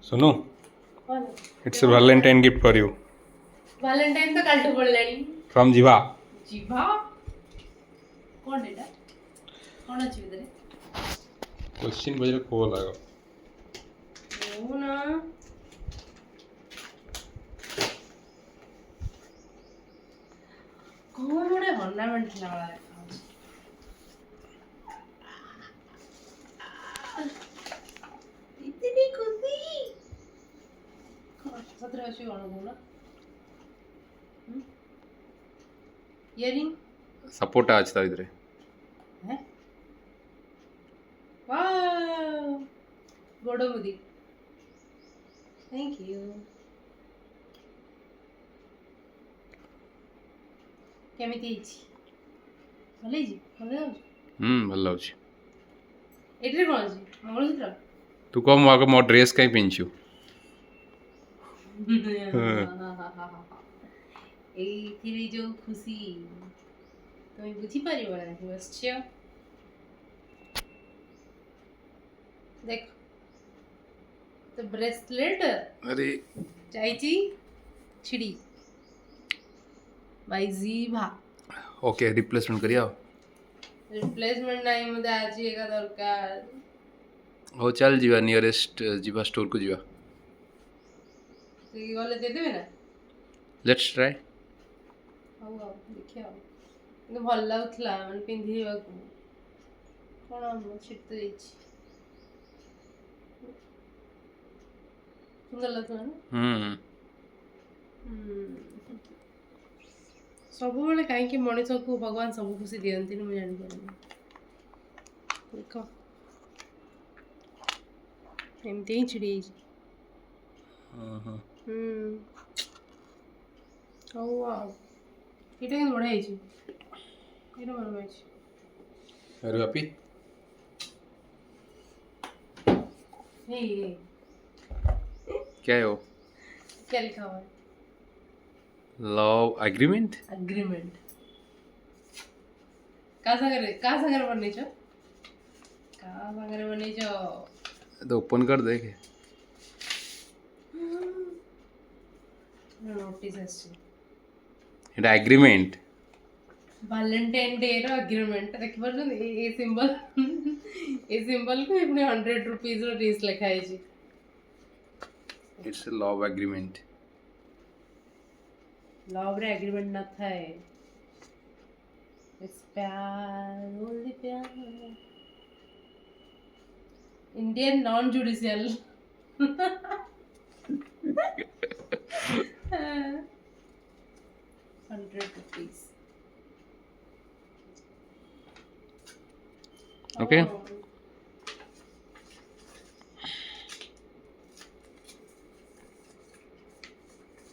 सुनो it's a Valentine gift for you Valentine तो काल्टू पड़लानी from Jiva जीभा कौन एटा कौन अछि विदरे क्वेश्चन बजरे को लागो ओ ना कौन ओडे ornament ला वाला देखा इतनी खुशी सत्र अछि कौन ना इयरिंग सपोर्ट आज था इधर है वाओ गोडो मुदी थैंक यू केमिति अछि भले जी भले ଭଲ ଅଛି एट्रे कोन अछि मंगलसूत्र तू कम आगे मो ड्रेस कहीं पिंचू ଏଇଥିରେ ଯୋଉ ଖୁସି ତମେ ବୁଝିପାରିବ ନାହିଁ ବସିଛ ଦେଖ ତ ବ୍ରେସଲେଟ अरे ଚାଇଛି ଛିଡ଼ି ବାଇ ଜିଭା ओके रिप्लेसमेंट करिया ରିପ୍ଲେସମେଣ୍ଟ ନାହିଁ ମୋତେ ଆଜି ଏକା ଦରକାର हो चल जीवा नियरेस्ट जीवा स्टोर को जीवा ସେ ଗଲେ ଦେଇଦେବେ ନା लेट्स ट्राई ହଉ ଆଉ ଦେଖିବା ଆଉ କିନ୍ତୁ ଭଲ ଲାଗୁଥିଲା ମାନେ ପିନ୍ଧିବାକୁ କ'ଣ ଛିଟ ତ ଯାଇଛି ସୁନ୍ଦର ଲାଗୁଥିଲା ନା ସବୁବେଳେ କାହିଁକି ମଣିଷକୁ ଭଗବାନ ସବୁ ଖୁସି ଦିଅନ୍ତିନି ମୁଁ ଜାଣିପାରୁନି ଦେଖ ଏମିତି ହିଁ ଛିଡ଼ି ଯାଇଛି ହଉ ଆଉ ଏଇଟା କିନ୍ତୁ ବଢ଼ିଆ ହେଇଛି ଏଇଟା ଭଲ ହେଇଛି अरे हैप्पी ହେଇ क्या है वो क्या लिखा हुआ है लव एग्रीमेंट अग्रीमेंट का सागरे बनेछ तो ओपन कर देखे नोटिस आछि एटा एग्रीमेंट वैलेंटाइन डे रो एग्रीमेंट देखि परछन ए सिंबल को पुनी 100 रुपीस रो डिश लिखा है जी it's a love agreement love रे एग्रीमेंट न थाए इट्स प्यार ओनली प्यार Indian non judicial 100 rupees Okay.